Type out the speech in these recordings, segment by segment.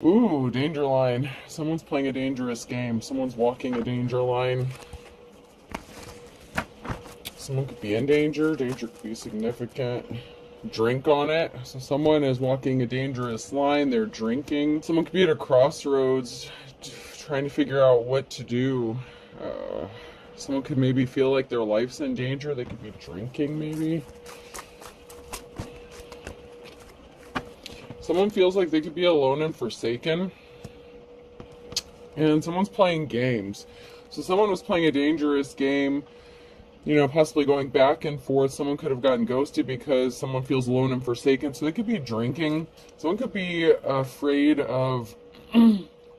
Ooh, danger line. Someone's playing a dangerous game. Someone's walking a danger line. Someone could be in danger. Danger could be significant. Drink on it. So someone is walking a dangerous line. They're drinking. Someone could be at a crossroads trying to figure out what to do. Someone could maybe feel like their life's in danger. They could be drinking, maybe. Someone feels like they could be alone and forsaken. And someone's playing games. So someone was playing a dangerous game, possibly going back and forth. Someone could have gotten ghosted because someone feels alone and forsaken. So they could be drinking. Someone could be afraid of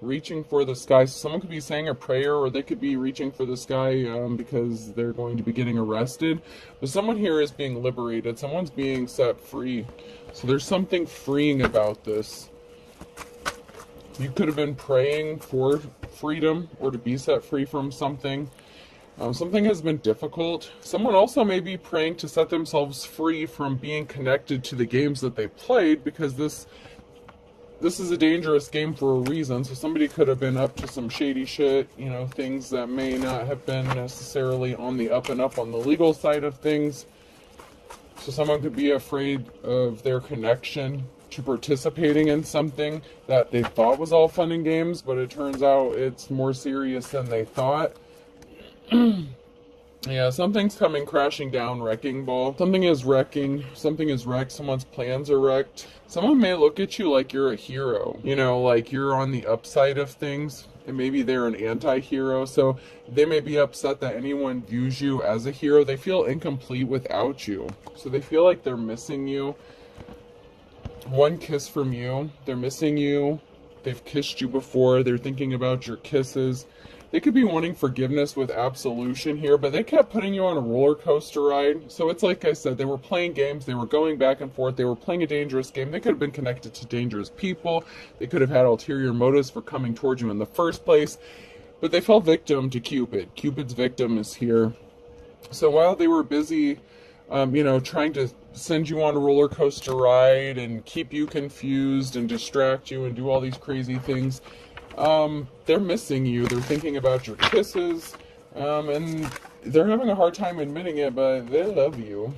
reaching for the sky. So someone could be saying a prayer, or they could be reaching for the sky because they're going to be getting arrested. But someone here is being liberated. Someone's being set free. So there's something freeing about this. You could have been praying for freedom or to be set free from something. Something has been difficult. Someone also may be praying to set themselves free from being connected to the games that they played, because this is a dangerous game for a reason. So somebody could have been up to some shady shit, things that may not have been necessarily on the up and up on the legal side of things. So someone could be afraid of their connection to participating in something that they thought was all fun and games, but it turns out it's more serious than they thought. Yeah, something's coming crashing down, wrecking ball. Something is wrecking. Something is wrecked. Someone's plans are wrecked. Someone may look at you like you're a hero. Like you're on the upside of things. And maybe they're an anti-hero. So they may be upset that anyone views you as a hero. They feel incomplete without you. So they feel like they're missing you. One kiss from you. They're missing you. They've kissed you before. They're thinking about your kisses. They could be wanting forgiveness with absolution here, but they kept putting you on a roller coaster ride. So it's like I said, they were playing games, they were going back and forth, they were playing a dangerous game. They could have been connected to dangerous people. They could have had ulterior motives for coming towards you in the first place, but they fell victim to Cupid. Cupid's victim is here. So while they were busy, trying to send you on a roller coaster ride and keep you confused and distract you and do all these crazy things, they're missing you. They're thinking about your kisses, and they're having a hard time admitting it, but they love you.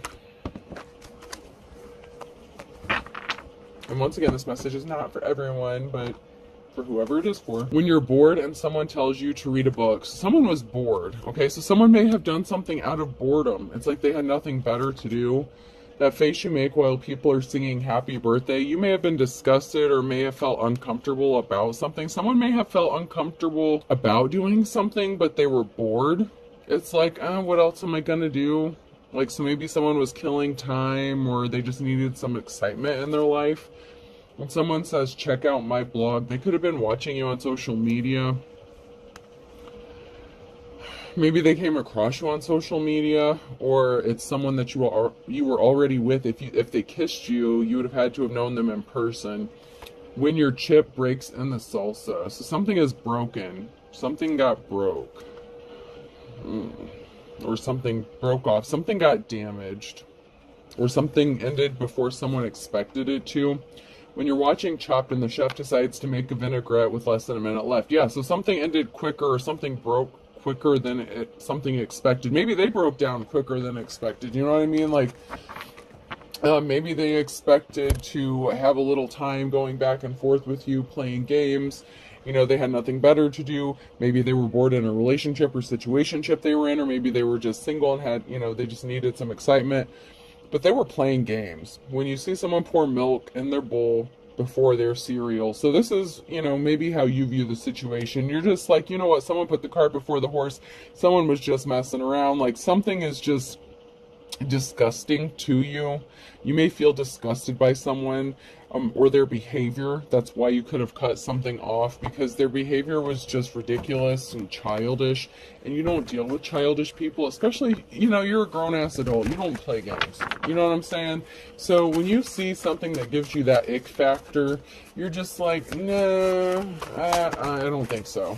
And once again, this message is not for everyone, but for whoever it is for. When you're bored and someone tells you to read a book, someone was bored, okay? So someone may have done something out of boredom. It's like they had nothing better to do. That face you make while people are singing happy birthday, you may have been disgusted or may have felt uncomfortable about something. Someone may have felt uncomfortable about doing something, but they were bored. It's like, what else am I gonna do? So maybe someone was killing time, or they just needed some excitement in their life. When someone says, check out my blog, they could have been watching you on social media. Maybe they came across you on social media, or it's someone that you were already with. If they kissed you, you would have had to have known them in person. When your chip breaks in the salsa, so something is broken. Something got broke. Or something broke off. Something got damaged. Or something ended before someone expected it to. When you're watching Chopped and the chef decides to make a vinaigrette with less than a minute left. Yeah, so something ended quicker, or something broke quicker than something expected. Maybe they broke down quicker than expected. You know what I mean? Maybe they expected to have a little time going back and forth with you, playing games. They had nothing better to do. Maybe they were bored in a relationship or situationship they were in, or maybe they were just single and had, they just needed some excitement. But they were playing games. When you see someone pour milk in their bowl before their cereal. So this is, maybe how you view the situation. You're just like, you know what, someone put the cart before the horse. Someone was just messing around. Something is just disgusting to you. You may feel disgusted by someone or their behavior. That's why you could have cut something off, because their behavior was just ridiculous and childish. And you don't deal with childish people, especially, you're a grown-ass adult. You don't play games. You know what I'm saying? So when you see something that gives you that ick factor, you're just like, nah, I don't think so.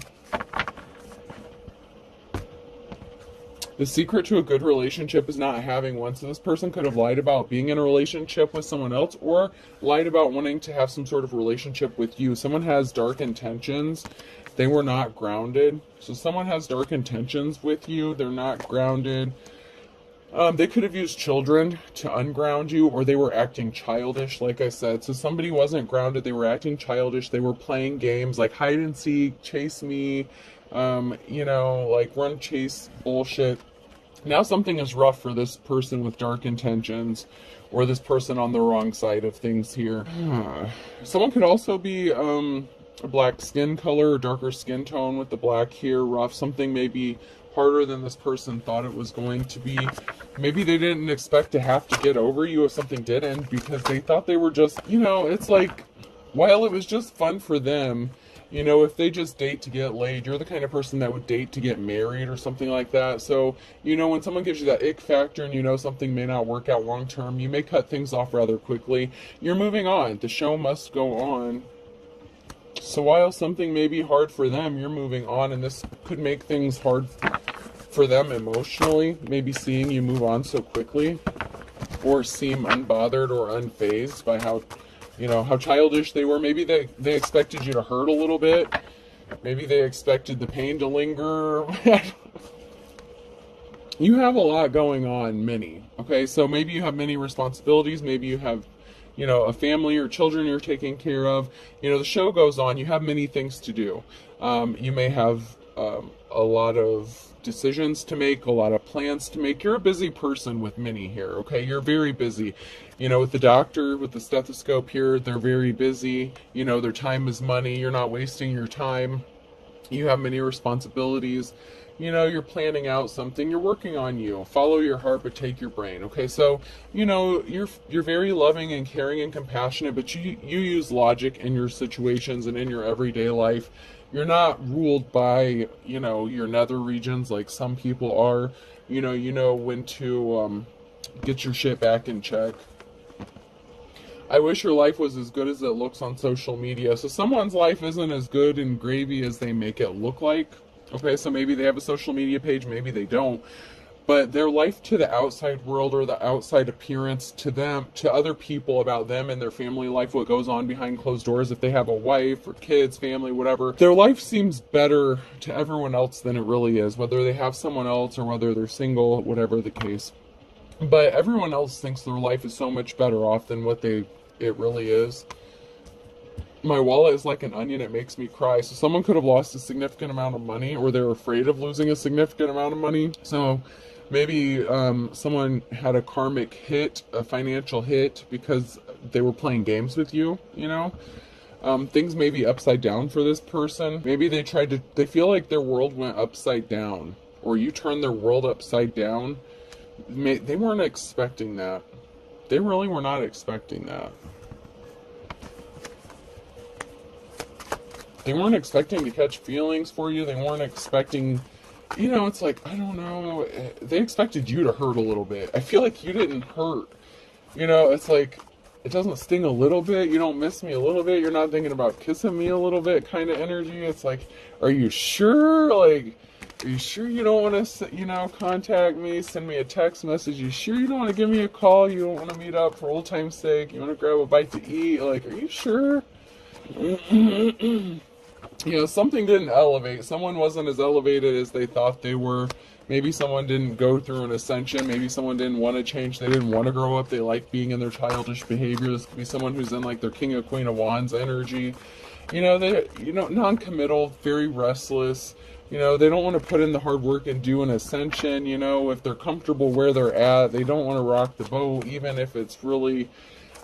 The secret to a good relationship is not having one. So this person could have lied about being in a relationship with someone else, or lied about wanting to have some sort of relationship with you. Someone has dark intentions. They were not grounded. So someone has dark intentions with you. They're not grounded. They could have used children to unground you, or they were acting childish, like I said. So somebody wasn't grounded. They were acting childish. They were playing games like hide and seek, chase me, like run, chase bullshit. Now something is rough for this person with dark intentions, or this person on the wrong side of things here. Someone could also be a black skin color or darker skin tone with the black here, rough. Something maybe harder than this person thought it was going to be. Maybe they didn't expect to have to get over you if something didn't, because they thought they were just, it's like, while it was just fun for them, if they just date to get laid, you're the kind of person that would date to get married or something like that. So, when someone gives you that ick factor and something may not work out long term, you may cut things off rather quickly. You're moving on. The show must go on. So while something may be hard for them, you're moving on, and this could make things hard for them emotionally, maybe seeing you move on so quickly, or seem unbothered or unfazed by how childish they were. Maybe they expected you to hurt a little bit. Maybe they expected the pain to linger. You have a lot going on, okay? So maybe you have many responsibilities. Maybe you have a family or children you're taking care of. The show goes on. You have many things to do. You may have a lot of decisions to make, a lot of plans to make. You're a busy person with many here, okay? You're very busy. With the doctor, with the stethoscope here, they're very busy. Their time is money. You're not wasting your time. You have many responsibilities. You're planning out something. You're working on you. Follow your heart, but take your brain. Okay, so you're very loving and caring and compassionate, but you use logic in your situations and in your everyday life. You're not ruled by your nether regions like some people are. You know when to get your shit back in check. I wish your life was as good as it looks on social media. So someone's life isn't as good and gravy as they make it look like. Okay, so maybe they have a social media page, maybe they don't. But their life to the outside world, or the outside appearance to them, to other people about them and their family life, what goes on behind closed doors, if they have a wife or kids, family, whatever, their life seems better to everyone else than it really is, whether they have someone else or whether they're single, whatever the case. But everyone else thinks their life is so much better off than what it really is. My wallet is like an onion, it makes me cry. So someone could have lost a significant amount of money, or they're afraid of losing a significant amount of money. So maybe someone had a karmic hit, a financial hit, because they were playing games with you, Things may be upside down for this person. Maybe they feel like their world went upside down, or you turned their world upside down. They weren't expecting that. They really were not expecting that. They weren't expecting to catch feelings for you. They weren't expecting, it's like, I don't know. They expected you to hurt a little bit. I feel like you didn't hurt. It's like, it doesn't sting a little bit. You don't miss me a little bit. You're not thinking about kissing me a little bit kind of energy. It's like, are you sure? Like, are you sure you don't want to, contact me, send me a text message? You sure you don't want to give me a call? You don't want to meet up for old time's sake? You want to grab a bite to eat? Like, are you sure? Something didn't elevate. Someone wasn't as elevated as they thought they were. Maybe someone didn't go through an ascension. Maybe someone didn't want to change. They didn't want to grow up. They like being in their childish behavior. This could be someone who's in like their King of Queen of Wands energy. They non-committal, very restless. They don't want to put in the hard work and do an ascension. If they're comfortable where they're at, they don't want to rock the boat, even if it's really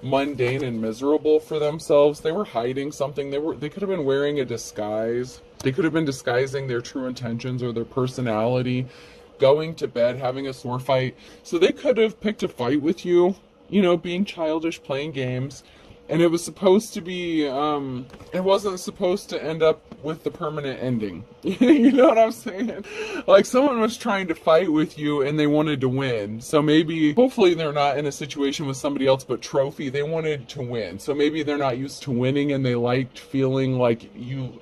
mundane and miserable for themselves. They were hiding something. They could have been wearing a disguise. They could have been disguising their true intentions or their personality, going to bed, having a sword fight. So they could have picked a fight with you, being childish, playing games. And it was supposed to be, it wasn't supposed to end up with the permanent ending. You know what I'm saying? Like someone was trying to fight with you and they wanted to win. So maybe, hopefully they're not in a situation with somebody else but trophy. They wanted to win. So maybe they're not used to winning and they liked feeling like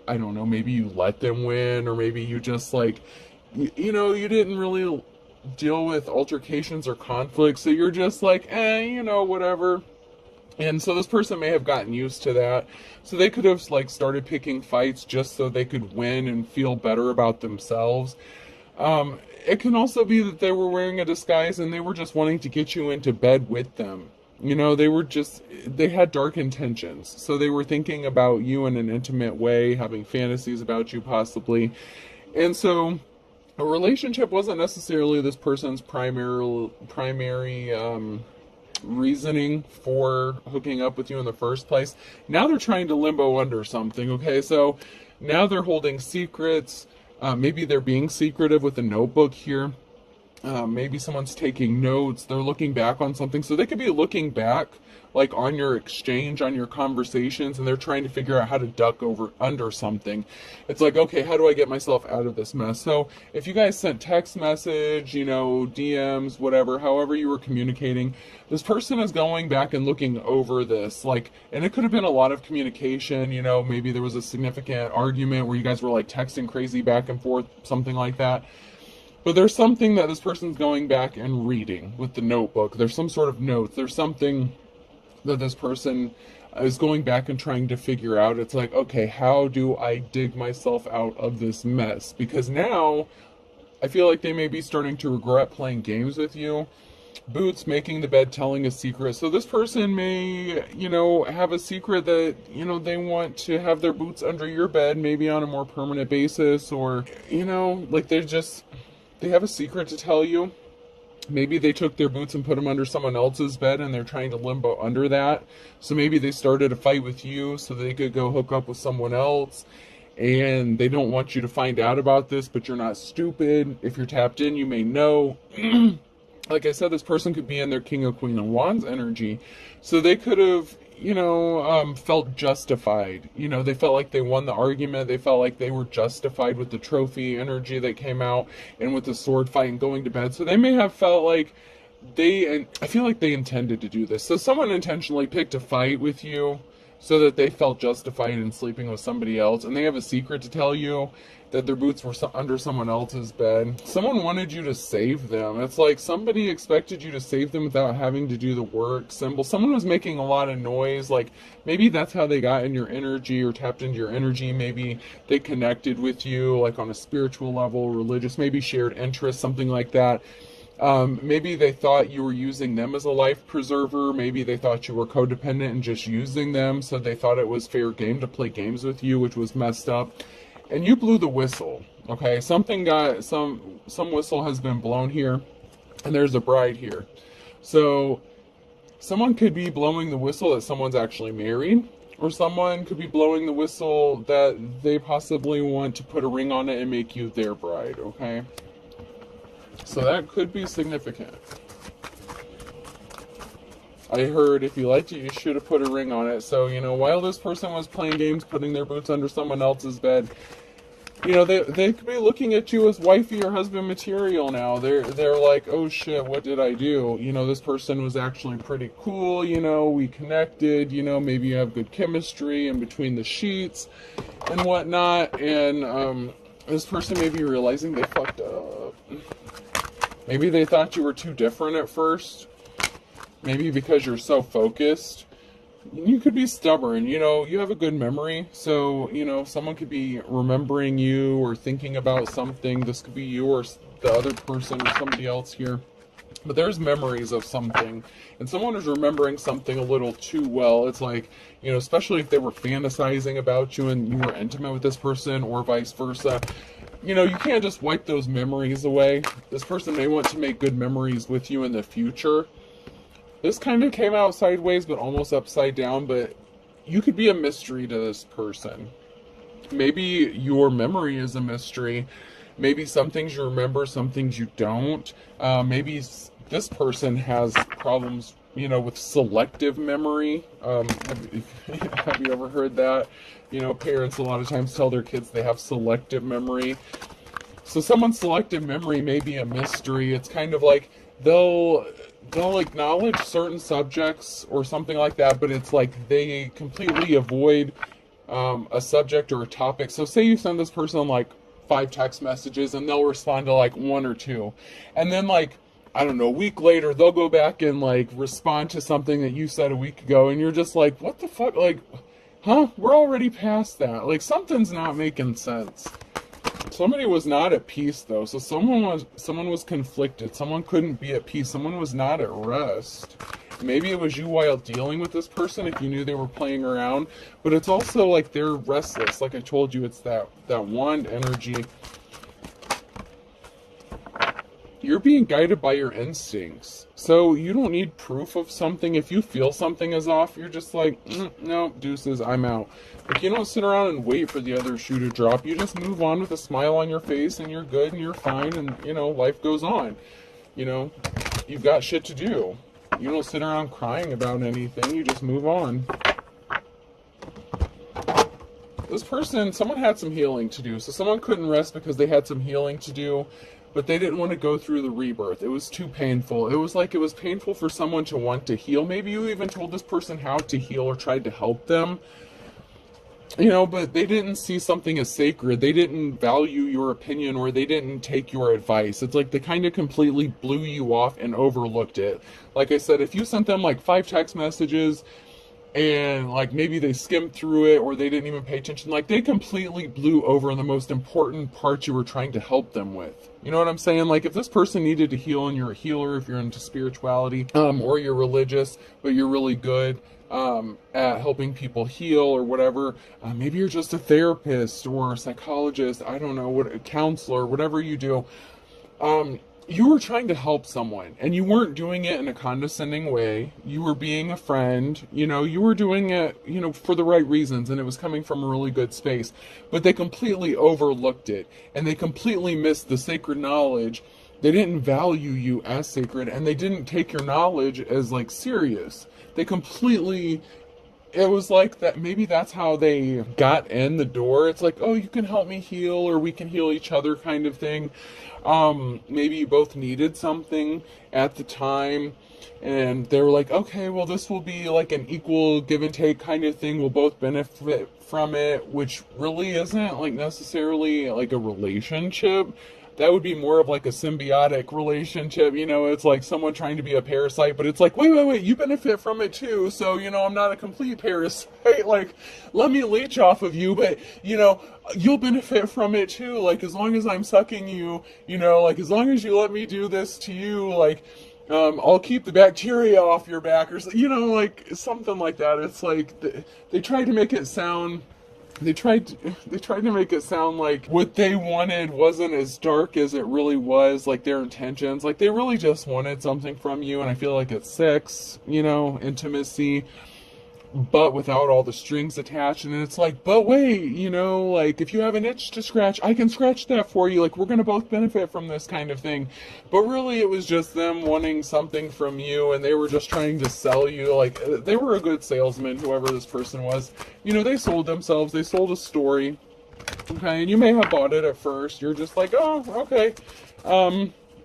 I don't know, maybe you let them win, or maybe you just like, you didn't really deal with altercations or conflicts, so you're just like, whatever. And so this person may have gotten used to that. So they could have like started picking fights just so they could win and feel better about themselves. It can also be that they were wearing a disguise and they were just wanting to get you into bed with them. They had dark intentions. So they were thinking about you in an intimate way, having fantasies about you possibly. And so a relationship wasn't necessarily this person's primary reasoning for hooking up with you in the first place. Now they're trying to limbo under something, okay? So now they're holding secrets. Maybe they're being secretive with a notebook here. Maybe someone's taking notes. They're looking back on something. So they could be looking back like on your exchange, on your conversations, and they're trying to figure out how to duck under something. It's like, okay, how do I get myself out of this mess? So if you guys sent text message, DMs, whatever, however you were communicating, this person is going back and looking over this, and it could have been a lot of communication, maybe there was a significant argument where you guys were like texting crazy back and forth, something like that. But there's something that this person's going back and reading with the notebook. There's some sort of notes. There's something that this person is going back and trying to figure out. It's like, okay, how do I dig myself out of this mess? Because now I feel like they may be starting to regret playing games with you. Boots, making the bed, telling a secret. So this person may, have a secret that, they want to have their boots under your bed, maybe on a more permanent basis, or, they have a secret to tell you. Maybe they took their boots and put them under someone else's bed and they're trying to limbo under that. So maybe they started a fight with you so they could go hook up with someone else. And they don't want you to find out about this, but you're not stupid. If you're tapped in, you may know. Like I said, this person could be in their King of Queen of Wands energy. So they could have, felt justified. They felt like they won the argument. They felt like they were justified with the trophy energy that came out and with the sword fight and going to bed. So they may have felt like I feel like they intended to do this. So someone intentionally picked a fight with you so that they felt justified in sleeping with somebody else. And they have a secret to tell you that their boots were under someone else's bed. Someone wanted you to save them. It's like somebody expected you to save them without having to do the work. Someone was making a lot of noise. Like maybe that's how they got in your energy or tapped into your energy. Maybe they connected with you like on a spiritual level, religious, maybe shared interests, something like that. Maybe they thought you were using them as a life preserver. Maybe they thought you were codependent and just using them. So they thought it was fair game to play games with you, which was messed up. And you blew the whistle, okay? Some whistle has been blown here, and there's a bride here. So someone could be blowing the whistle that someone's actually married, or someone could be blowing the whistle that they possibly want to put a ring on it and make you their bride, okay? So that could be significant. I heard if you liked it, you should have put a ring on it. So, while this person was playing games, putting their boots under someone else's bed, they could be looking at you as wifey or husband material now. They're like, oh shit, what did I do? This person was actually pretty cool, we connected, maybe you have good chemistry in between the sheets and whatnot. And this person may be realizing they fucked up. Maybe they thought you were too different at first. Maybe because you're so focused. You could be stubborn, you have a good memory. So, someone could be remembering you or thinking about something. This could be you or the other person or somebody else here. But there's memories of something. And someone is remembering something a little too well. It's like, especially if they were fantasizing about you and you were intimate with this person or vice versa. You can't just wipe those memories away. This person may want to make good memories with you in the future. This kind of came out sideways, but almost upside down, but you could be a mystery to this person. Maybe your memory is a mystery. Maybe some things you remember, some things you don't. Maybe this person has problems, with selective memory. Have you ever heard that? Parents a lot of times tell their kids they have selective memory. So someone's selective memory may be a mystery. It's kind of like they'll acknowledge certain subjects or something like that, but it's like they completely avoid a subject or a topic. So say you send this person like 5 text messages and they'll respond to like 1 or 2. And then like, I don't know, a week later, they'll go back and like respond to something that you said a week ago. And you're just like, what the fuck? Like, huh? We're already past that. Like, something's not making sense. Somebody was not at peace though. So someone was conflicted. Someone couldn't be at peace. Someone was not at rest. Maybe it was you while dealing with this person if you knew they were playing around. But it's also like they're restless. Like I told you, it's that wand energy. You're being guided by your instincts. So you don't need proof of something. If you feel something is off, you're just like, no, deuces, I'm out. Like, you don't sit around and wait for the other shoe to drop. You just move on with a smile on your face and you're good and you're fine and, you know, life goes on. You know, you've got shit to do. You don't sit around crying about anything. You just move on. This person, someone had some healing to do. So someone couldn't rest because they had some healing to do. But they didn't want to go through the rebirth. It was too painful. It was like it was painful for someone to want to heal. Maybe you even told this person how to heal or tried to help them. You know, but they didn't see something as sacred. They didn't value your opinion or they didn't take your advice. It's like they kind of completely blew you off and overlooked it. Like I said, if you sent them like 5 text messages and like maybe they skimmed through it or they didn't even pay attention, like they completely blew over the most important part you were trying to help them with. You know what I'm saying? Like if this person needed to heal and you're a healer, if you're into spirituality, or you're religious, but you're really good at helping people heal or whatever, maybe you're just a therapist or a psychologist, I don't know, what, a counselor, whatever you do. You were trying to help someone and you weren't doing it in a condescending way. You were being a friend, you know, you were doing it, you know, for the right reasons and it was coming from a really good space, but they completely overlooked it and they completely missed the sacred knowledge. They didn't value you as sacred and they didn't take your knowledge as like serious. They completely, it was like that, maybe that's how they got in the door. It's like, oh, you can help me heal or we can heal each other kind of thing. Maybe you both needed something at the time and they were like, okay, well, this will be like an equal give and take kind of thing. We'll both benefit from it, which really isn't like necessarily like a relationship. That would be more of like a symbiotic relationship, you know, it's like someone trying to be a parasite, but it's like, wait, you benefit from it too, so, you know, I'm not a complete parasite, like, let me leech off of you, but, you know, you'll benefit from it too, like, as long as I'm sucking you, you know, like, as long as you let me do this to you, like, I'll keep the bacteria off your back, or, you know, like, something like that. It's like, they tried to make it sound... They tried to make it sound like what they wanted wasn't as dark as it really was, like their intentions. Like they really just wanted something from you, and I feel like it's sex, you know, intimacy, but without all the strings attached. And it's like, but wait, you know, like if you have an itch to scratch, I can scratch that for you. Like we're gonna both benefit from this kind of thing. But really it was just them wanting something from you and they were just trying to sell you. Like they were a good salesman, whoever this person was. You know, they sold themselves, they sold a story. Okay, and you may have bought it at first. You're just like, oh, okay.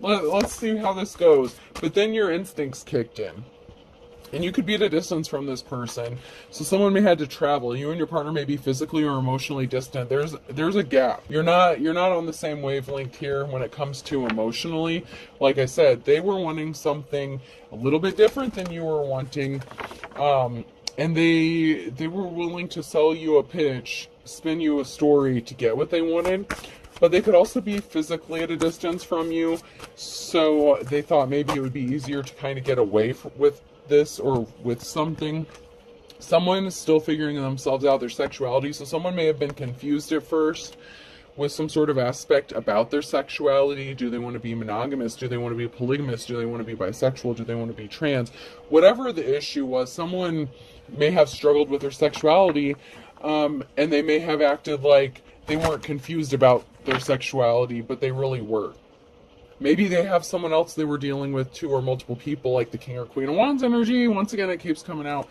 Let's see how this goes. But then your instincts kicked in. And you could be at a distance from this person. So someone may have to travel. You and your partner may be physically or emotionally distant. There's a gap. You're not on the same wavelength here when it comes to emotionally. Like I said, they were wanting something a little bit different than you were wanting. And they were willing to sell you a pitch, spin you a story to get what they wanted. But they could also be physically at a distance from you. So they thought maybe it would be easier to kind of get away with this or with something. Someone is still figuring themselves out, their sexuality, so someone may have been confused at first with some sort of aspect about their sexuality. Do they want to be monogamous? Do they want to be polygamous? Do they want to be bisexual? Do they want to be trans? Whatever the issue was, someone may have struggled with their sexuality, and they may have acted like they weren't confused about their sexuality, but they really were. Maybe they have someone else they were dealing with too, or multiple people, like the King or Queen of Wands energy. Once again, it keeps coming out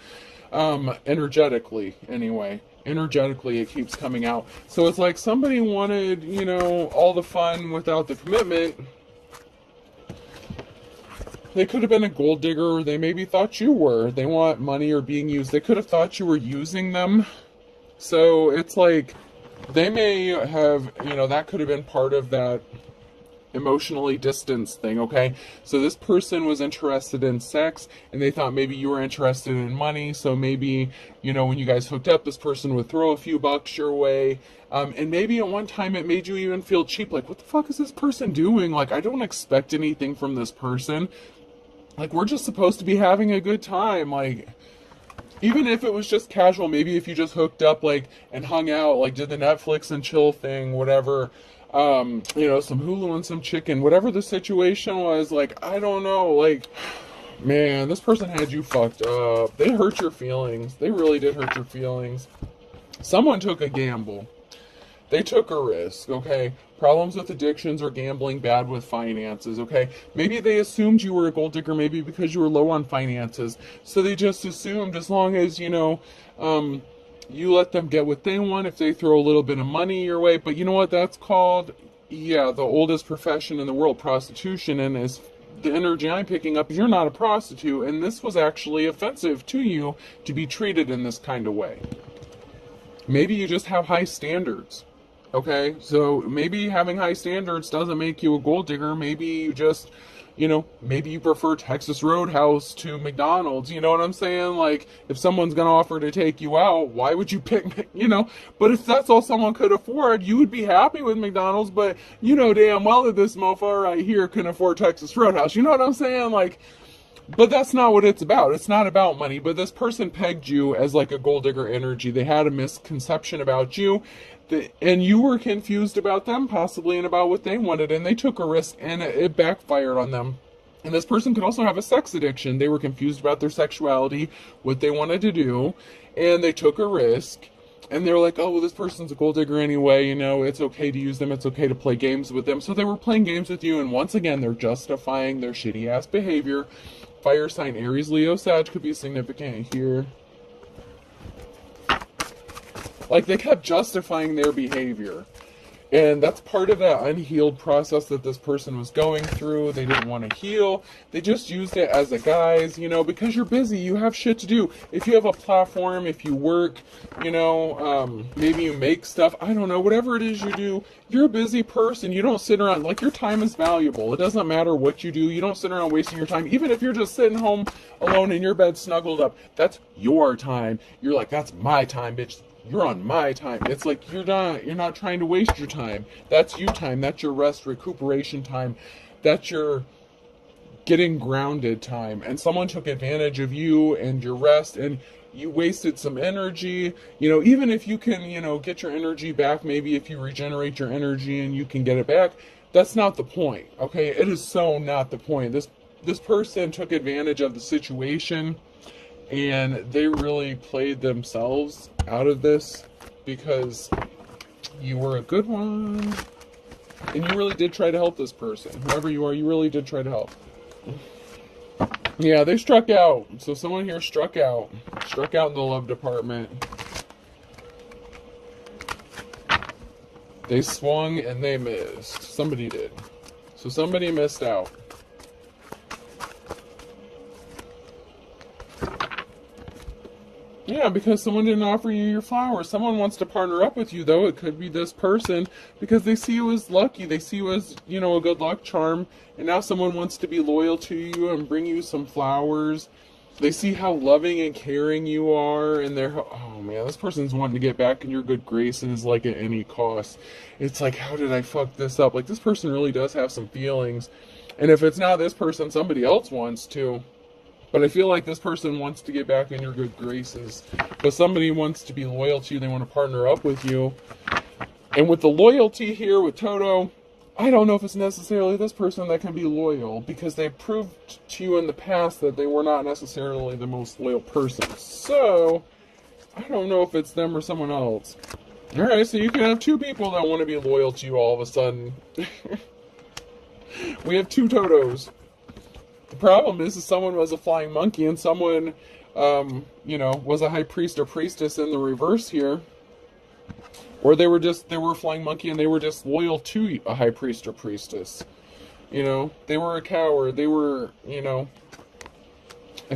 energetically, anyway. Energetically, it keeps coming out. So it's like somebody wanted, you know, all the fun without the commitment. They could have been a gold digger, or they maybe thought you were. They want money or being used. They could have thought you were using them. So it's like, They may have, that could have been part of that emotionally distanced thing, okay? So this person was interested in sex and they thought maybe you were interested in money. So maybe, when you guys hooked up, this person would throw a few bucks your way. And maybe at one time it made you even feel cheap. Like, what the fuck is this person doing? Like, I don't expect anything from this person. Like, we're just supposed to be having a good time. Like, even if it was just casual, maybe if you just hooked up, like, and hung out, like, did the Netflix and chill thing, whatever, some Hulu and some chicken, whatever the situation was, like, I don't know, like, man, this person had you fucked up. They hurt your feelings. They really did hurt your feelings. Someone took a gamble. They took a risk, okay? Problems with addictions or gambling, bad with finances, okay? Maybe they assumed you were a gold digger, maybe because you were low on finances. So they just assumed as long as, you let them get what they want, if they throw a little bit of money your way. But you know what that's called? Yeah, the oldest profession in the world, prostitution. And as the energy I'm picking up, you're not a prostitute. And this was actually offensive to you to be treated in this kind of way. Maybe you just have high standards. Okay, so maybe having high standards doesn't make you a gold digger. Maybe you just, maybe you prefer Texas Roadhouse to McDonald's. You know what I'm saying? Like, if someone's going to offer to take you out, why would you pick, But if that's all someone could afford, you would be happy with McDonald's. But you know damn well that this mofo right here can afford Texas Roadhouse. You know what I'm saying? Like, but that's not what it's about. It's not about money. But this person pegged you as like a gold digger energy. They had a misconception about you. And you were confused about them, possibly, and about what they wanted. And they took a risk, and it backfired on them. And this person could also have a sex addiction. They were confused about their sexuality, what they wanted to do. And they took a risk. And they were like, oh, well, this person's a gold digger anyway. It's okay to use them. It's okay to play games with them. So they were playing games with you. And once again, they're justifying their shitty-ass behavior. Fire sign Aries, Leo, Sag could be significant here. Like, they kept justifying their behavior. And that's part of that unhealed process that this person was going through. They didn't want to heal. They just used it as a guise, because you're busy. You have shit to do. If you have a platform, if you work, maybe you make stuff. I don't know. Whatever it is you do, you're a busy person. You don't sit around. Like, your time is valuable. It doesn't matter what you do. You don't sit around wasting your time. Even if you're just sitting home alone in your bed snuggled up, that's your time. You're like, that's my time, bitch. You're on my time. It's like you're not trying to waste your time. That's you time. That's your rest, recuperation time. That's your getting grounded time. And someone took advantage of you and your rest, and you wasted some energy. Even if you can, get your energy back, maybe if you regenerate your energy and you can get it back, that's not the point. Okay? It is so not the point. This person took advantage of the situation. And they really played themselves out of this because you were a good one. And you really did try to help this person. Whoever you are, you really did try to help. Yeah, they struck out. So someone here struck out. Struck out in the love department. They swung and they missed. Somebody did. So somebody missed out. Yeah, because someone didn't offer you your flowers. Someone wants to partner up with you, though. It could be this person because they see you as lucky. They see you as, a good luck charm. And now someone wants to be loyal to you and bring you some flowers. They see how loving and caring you are. And they're, oh man, this person's wanting to get back in your good graces like at any cost. It's like, how did I fuck this up? Like, this person really does have some feelings. And if it's not this person, somebody else wants to. But I feel like this person wants to get back in your good graces. But somebody wants to be loyal to you. They want to partner up with you. And with the loyalty here with Toto, I don't know if it's necessarily this person that can be loyal. Because they proved to you in the past that they were not necessarily the most loyal person. So, I don't know if it's them or someone else. Alright, so you can have two people that want to be loyal to you all of a sudden. We have two Totos. The problem is someone was a flying monkey and someone, was a high priest or priestess in the reverse here. Or they were a flying monkey and they were just loyal to a high priest or priestess. They were a coward. They were, a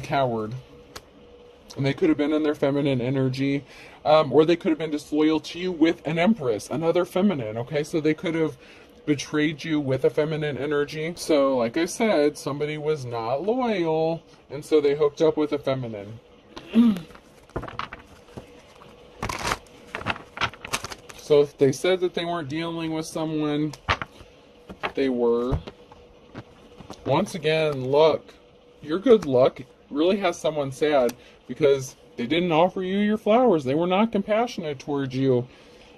coward. And they could have been in their feminine energy. Or they could have been disloyal to you with an Empress, another feminine, okay? So they could have betrayed you with a feminine energy. So, like I said, somebody was not loyal, and so they hooked up with a feminine. So if they said that they weren't dealing with someone, they were. Once again, luck. Your good luck really has someone sad because they didn't offer you your flowers. They were not compassionate towards you.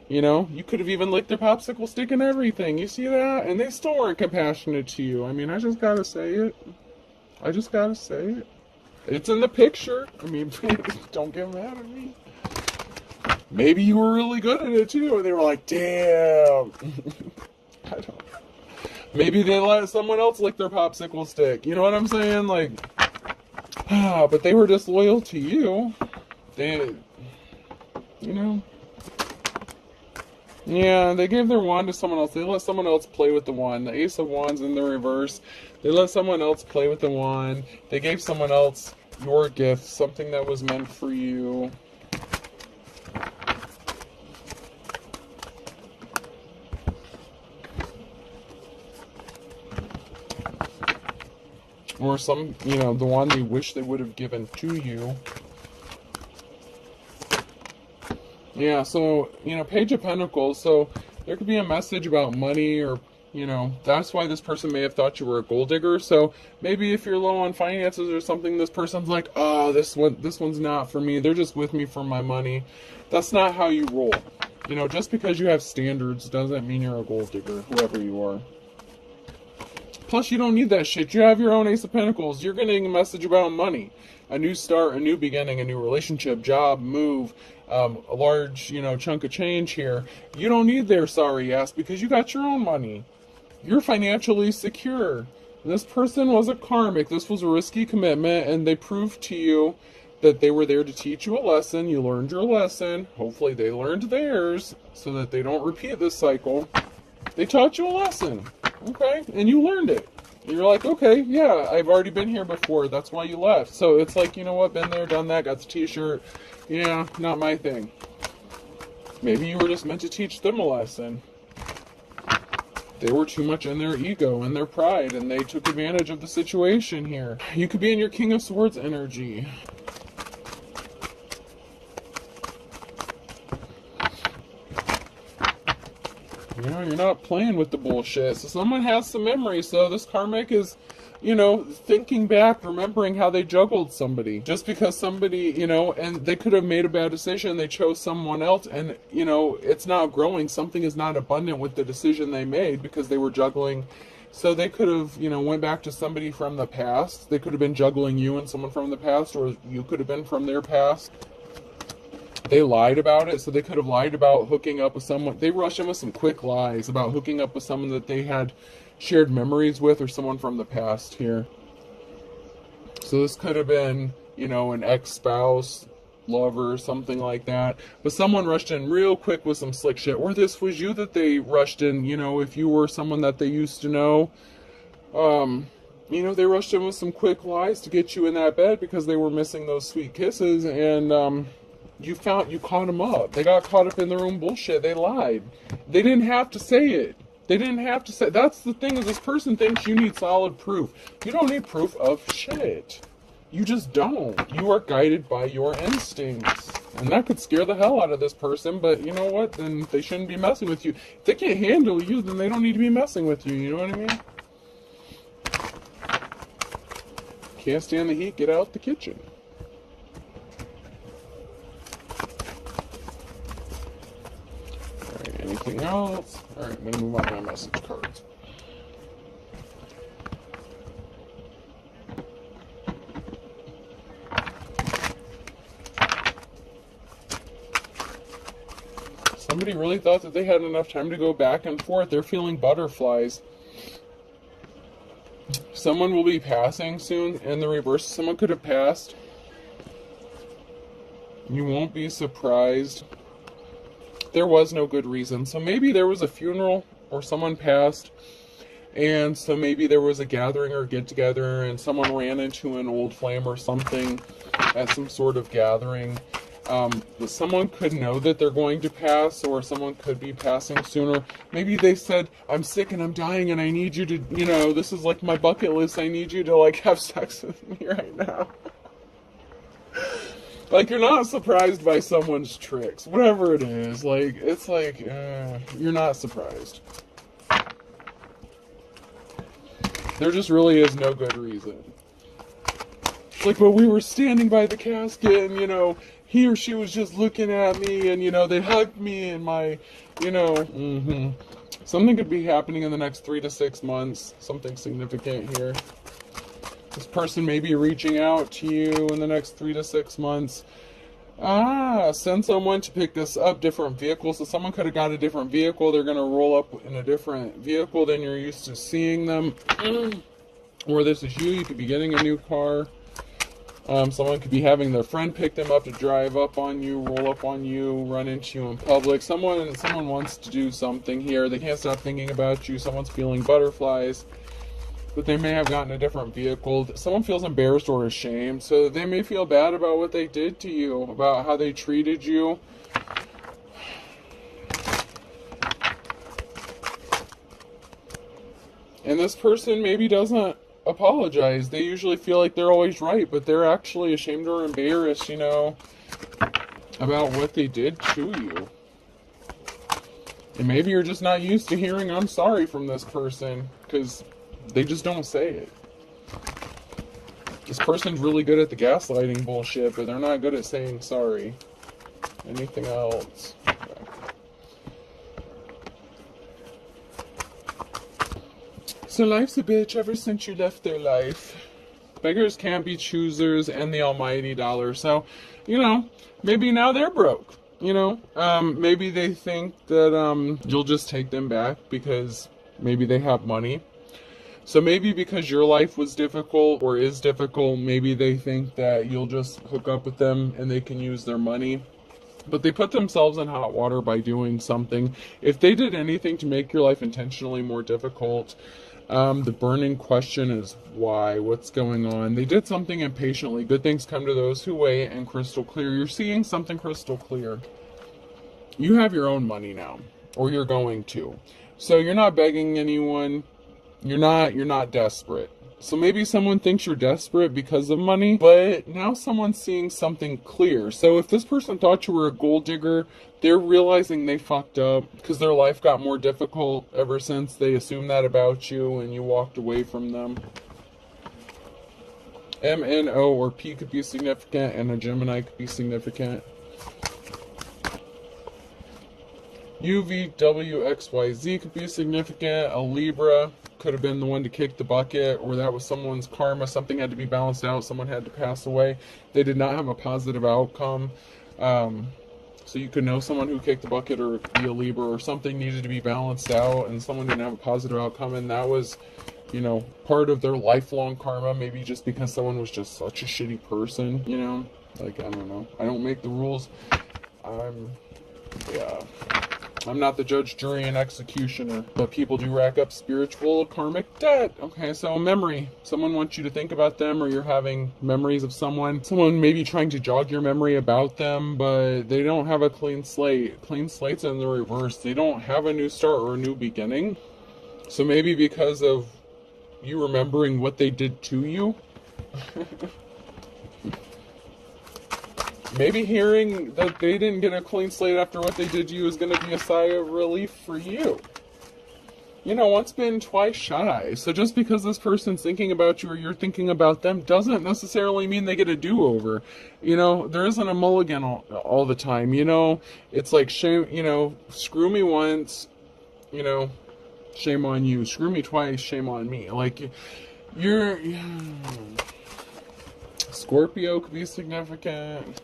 You know, you could have even licked their popsicle stick and everything. You see that? And they still weren't compassionate to you. I mean, I just gotta say it. I just gotta say it. It's in the picture. I mean, don't get mad at me. Maybe you were really good at it too. And they were like, damn. I don't know. Maybe they let someone else lick their popsicle stick. You know what I'm saying? Like, but they were disloyal to you. They, you know. Yeah, they gave their wand to someone else. They let someone else play with the wand. The Ace of Wands in the reverse. They let someone else play with the wand. They gave someone else your gift, something that was meant for you. Or some, you know, the one they wish they would have given to you. Yeah, so, you know, Page of Pentacles, so there could be a message about money or, you know, that's why this person may have thought you were a gold digger. So maybe if you're low on finances or something, this person's like, oh, this one's not for me. They're just with me for my money. That's not how you roll. You know, just because you have standards doesn't mean you're a gold digger, whoever you are. Plus, you don't need that shit. You have your own Ace of Pentacles. You're getting a message about money. A new start, a new beginning, a new relationship, job, move, a large, you know, chunk of change here. You don't need their sorry ass because you got your own money. You're financially secure. This person was a karmic. This was a risky commitment, and they proved to you that they were there to teach you a lesson. You learned your lesson. Hopefully they learned theirs so that they don't repeat this cycle. They taught you a lesson. Okay, and you learned it. You're like, okay, yeah, I've already been here before. That's why you left. So it's like, you know what, been there, done that, got the t-shirt. Yeah, not my thing. Maybe you were just meant to teach them a lesson. They were too much in their ego and their pride, and they took advantage of the situation here. You could be in your King of Swords energy. You know, you're not playing with the bullshit. So someone has some memory. So this karmic is, you know, thinking back, remembering how they juggled somebody. Just because somebody, you know, and they could have made a bad decision. They chose someone else. And, you know, it's not growing. Something is not abundant with the decision they made because they were juggling. So they could have, you know, went back to somebody from the past. They could have been juggling you and someone from the past. Or you could have been from their past. They lied about it, so they could have lied about hooking up with someone. They rushed in with some quick lies about hooking up with someone that they had shared memories with or someone from the past here. So this could have been, you know, an ex-spouse, lover, something like that. But someone rushed in real quick with some slick shit. Or this was you that they rushed in, you know, if you were someone that they used to know. You know, they rushed in with some quick lies to get you in that bed because they were missing those sweet kisses and, you caught them up. They got caught up in their own bullshit. They lied. They didn't have to say it. They didn't have to say. That's the thing is this person thinks you need solid proof. You don't need proof of shit. You just don't. You are guided by your instincts. And that could scare the hell out of this person, but you know what? Then they shouldn't be messing with you. If they can't handle you, then they don't need to be messing with you. You know what I mean? Can't stand the heat, get out the kitchen. Anything else? Alright, I'm going to move on to my message cards. Somebody really thought that they had enough time to go back and forth. They're feeling butterflies. Someone will be passing soon. In the reverse, someone could have passed. You won't be surprised. There was no good reason. So maybe there was a funeral or someone passed. And so maybe there was a gathering or get together and someone ran into an old flame or something at some sort of gathering. Someone could know that they're going to pass, or someone could be passing sooner. Maybe they said, I'm sick and I'm dying and I need you to, this is like my bucket list. I need you to like have sex with me right now. Like, you're not surprised by someone's tricks, whatever it is. Like, it's like, you're not surprised. There just really is no good reason. It's like, but we were standing by the casket and, he or she was just looking at me and, they hugged me and my, Something could be happening in the next 3 to 6 months. Something significant here. This person may be reaching out to you in the next 3 to 6 months. Send someone to pick this up, different vehicles. So someone could have got a different vehicle. They're going to roll up in a different vehicle than you're used to seeing them. Or this is you. You could be getting a new car. Someone could be having their friend pick them up to drive up on you, roll up on you, run into you in public. Someone wants to do something here. They can't stop thinking about you. Someone's feeling butterflies. But they may have gotten a different vehicle. Someone feels embarrassed or ashamed, so they may feel bad about what they did to you, about how they treated you. And this person maybe doesn't apologize. They usually feel like they're always right, but they're actually ashamed or embarrassed, about what they did to you. And maybe you're just not used to hearing I'm sorry from this person, because they just don't say it. This person's really good at the gaslighting bullshit, but they're not good at saying sorry. Anything else? Okay. So life's a bitch ever since you left their life. Beggars can't be choosers and the almighty dollar. So, maybe now they're broke. Maybe they think that you'll just take them back because maybe they have money. So maybe because your life was difficult or is difficult, maybe they think that you'll just hook up with them and they can use their money. But they put themselves in hot water by doing something. If they did anything to make your life intentionally more difficult, the burning question is why? What's going on? They did something impatiently. Good things come to those who wait, and crystal clear. You're seeing something crystal clear. You have your own money now, or you're going to. So you're not begging anyone. You're not desperate. So maybe someone thinks you're desperate because of money, but now someone's seeing something clear. So if this person thought you were a gold digger, they're realizing they fucked up because their life got more difficult ever since they assumed that about you and you walked away from them. M, N, O, or P could be significant, and a Gemini could be significant. U, V, W, X, Y, Z could be significant. A Libra could have been the one to kick the bucket, or that was someone's karma. Something had to be balanced out. Someone had to pass away. They did not have a positive outcome. So you could know someone who kicked the bucket, or be a Libra, or something needed to be balanced out, and someone didn't have a positive outcome, and that was, part of their lifelong karma. Maybe just because someone was just such a shitty person, Like, I don't know. I don't make the rules. I'm not the judge, jury, and executioner, but people do rack up spiritual karmic debt. Okay, so memory. Someone wants you to think about them, or you're having memories of someone. Someone may be trying to jog your memory about them, but they don't have a clean slate. Clean slate's in the reverse. They don't have a new start or a new beginning. So maybe because of you remembering what they did to you, maybe hearing that they didn't get a clean slate after what they did to you is going to be a sigh of relief for you. Once bitten, twice shy. So just because this person's thinking about you or you're thinking about them doesn't necessarily mean they get a do-over. There isn't a mulligan all the time. It's like, shame, screw me once, shame on you. Screw me twice, shame on me. Like, Scorpio could be significant.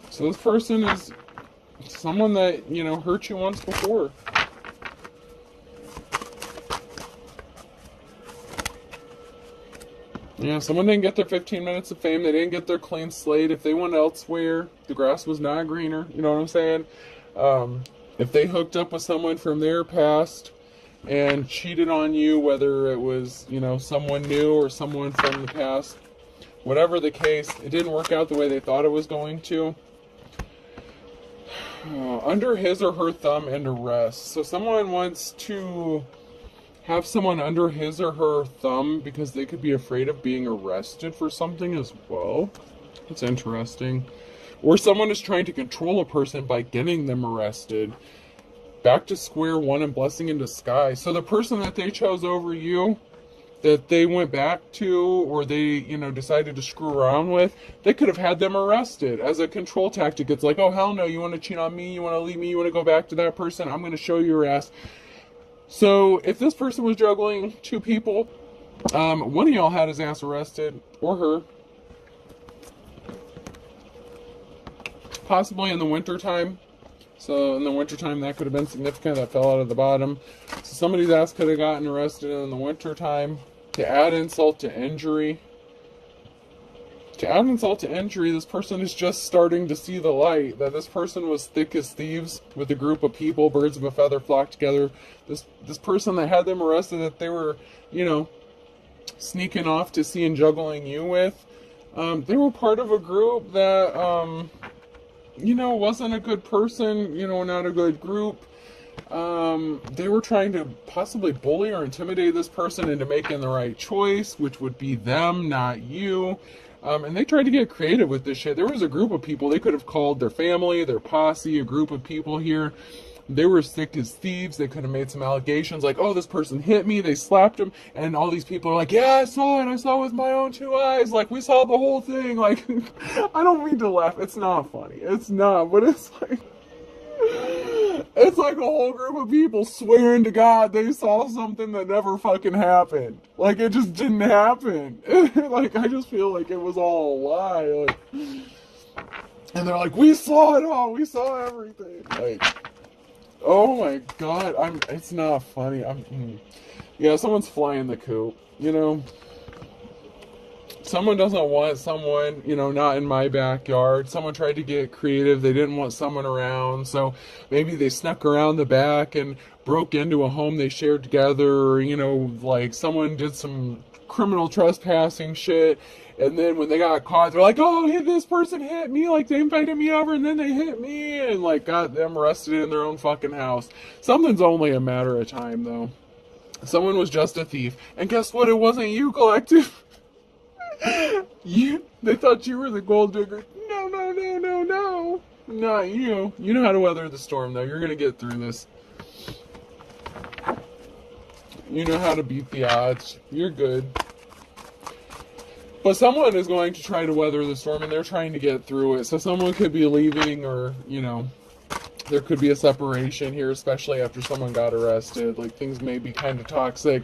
So this person is someone that, hurt you once before. Someone didn't get their 15 minutes of fame. They didn't get their clean slate. If they went elsewhere, the grass was not greener. You know what I'm saying? If they hooked up with someone from their past and cheated on you, whether it was, someone new or someone from the past, Whatever the case, it didn't work out the way they thought it was going to. Under his or her thumb and arrest. So someone wants to have someone under his or her thumb because they could be afraid of being arrested for something as well. That's interesting. Or someone is trying to control a person by getting them arrested. Back to square one and blessing in disguise. So the person that they chose over you, that they went back to, or they, decided to screw around with, they could have had them arrested as a control tactic. It's like, oh, hell no, you want to cheat on me, you want to leave me, you want to go back to that person, I'm going to show you your ass. So if this person was juggling two people, one of y'all had his ass arrested, or her, possibly in the wintertime. So in the wintertime, that could have been significant. That fell out of the bottom. So somebody's ass could have gotten arrested in the wintertime. To add insult to injury. This person is just starting to see the light. That this person was thick as thieves with a group of people. Birds of a feather flock together. This person that had them arrested, that they were, sneaking off to see and juggling you with. They were part of a group that... wasn't a good person, not a good group. They were trying to possibly bully or intimidate this person into making the right choice, which would be them, not you. And they tried to get creative with this shit. There was a group of people. They could have called their family, their posse, a group of people here. They were sick as thieves. They could have made some allegations like, oh, this person hit me, they slapped him, and all these people are like, yeah, I saw it with my own two eyes, like, we saw the whole thing, like, I don't mean to laugh, it's not funny, it's not, but it's like a whole group of people swearing to God they saw something that never fucking happened, like, it just didn't happen, like, I just feel like it was all a lie, like, and they're like, we saw it all, we saw everything, like, oh my God, it's not funny. Yeah, someone's flying the coop, Someone doesn't want someone, not in my backyard. Someone tried to get creative. They didn't want someone around. So maybe they snuck around the back and broke into a home they shared together. Or, like someone did some criminal trespassing shit. And then when they got caught, they're like, oh, this person hit me. Like, they invited me over and then they hit me. And, like, got them arrested in their own fucking house. Something's only a matter of time, though. Someone was just a thief. And guess what? It wasn't you, collective. They thought you were the gold digger. No. Not you. You know how to weather the storm, though. You're going to get through this. You know how to beat the odds. You're good. But someone is going to try to weather the storm, and they're trying to get through it. So someone could be leaving, or, there could be a separation here, especially after someone got arrested. Like, things may be kind of toxic.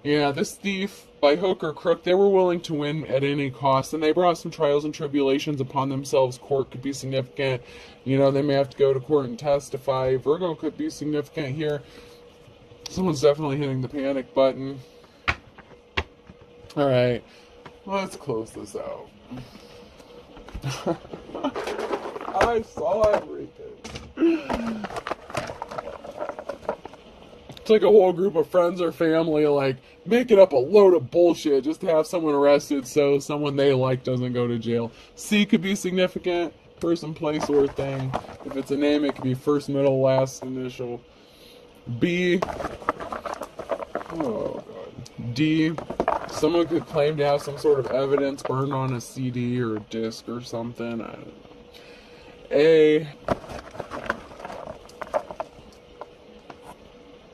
Yeah, this thief, by hook or crook, they were willing to win at any cost, and they brought some trials and tribulations upon themselves. Court could be significant. They may have to go to court and testify. Virgo could be significant here. Someone's definitely hitting the panic button. All right. Let's close this out. I saw everything. It's like a whole group of friends or family, like, making up a load of bullshit just to have someone arrested so someone they like doesn't go to jail. C could be significant. Person, place, or thing. If it's a name, it could be first, middle, last initial. B. Oh, God. D. Someone could claim to have some sort of evidence burned on a CD or a disc or something. I don't know. A.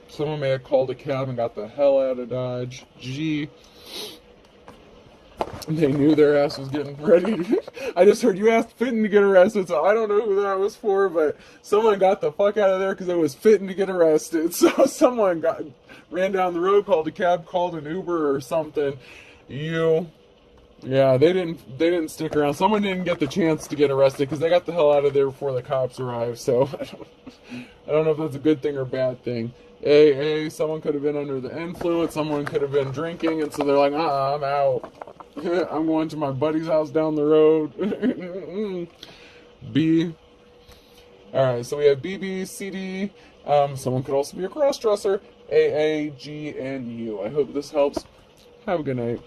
Someone may have called a cab and got the hell out of Dodge. G. They knew their ass was getting ready. I just heard you asked fitting to get arrested, so I don't know who that was for, but someone got the fuck out of there because it was fitting to get arrested. So someone ran down the road, called a cab, called an Uber or something. Yeah, they didn't stick around. Someone didn't get the chance to get arrested because they got the hell out of there before the cops arrived. So I don't know if that's a good thing or bad thing. Someone could have been under the influence. Someone could have been drinking, and so they're like, I'm out. I'm going to my buddy's house down the road. B. Alright, so we have B, B, C, D. Someone could also be a cross-dresser. A, G, and U. I hope this helps. Have a good night.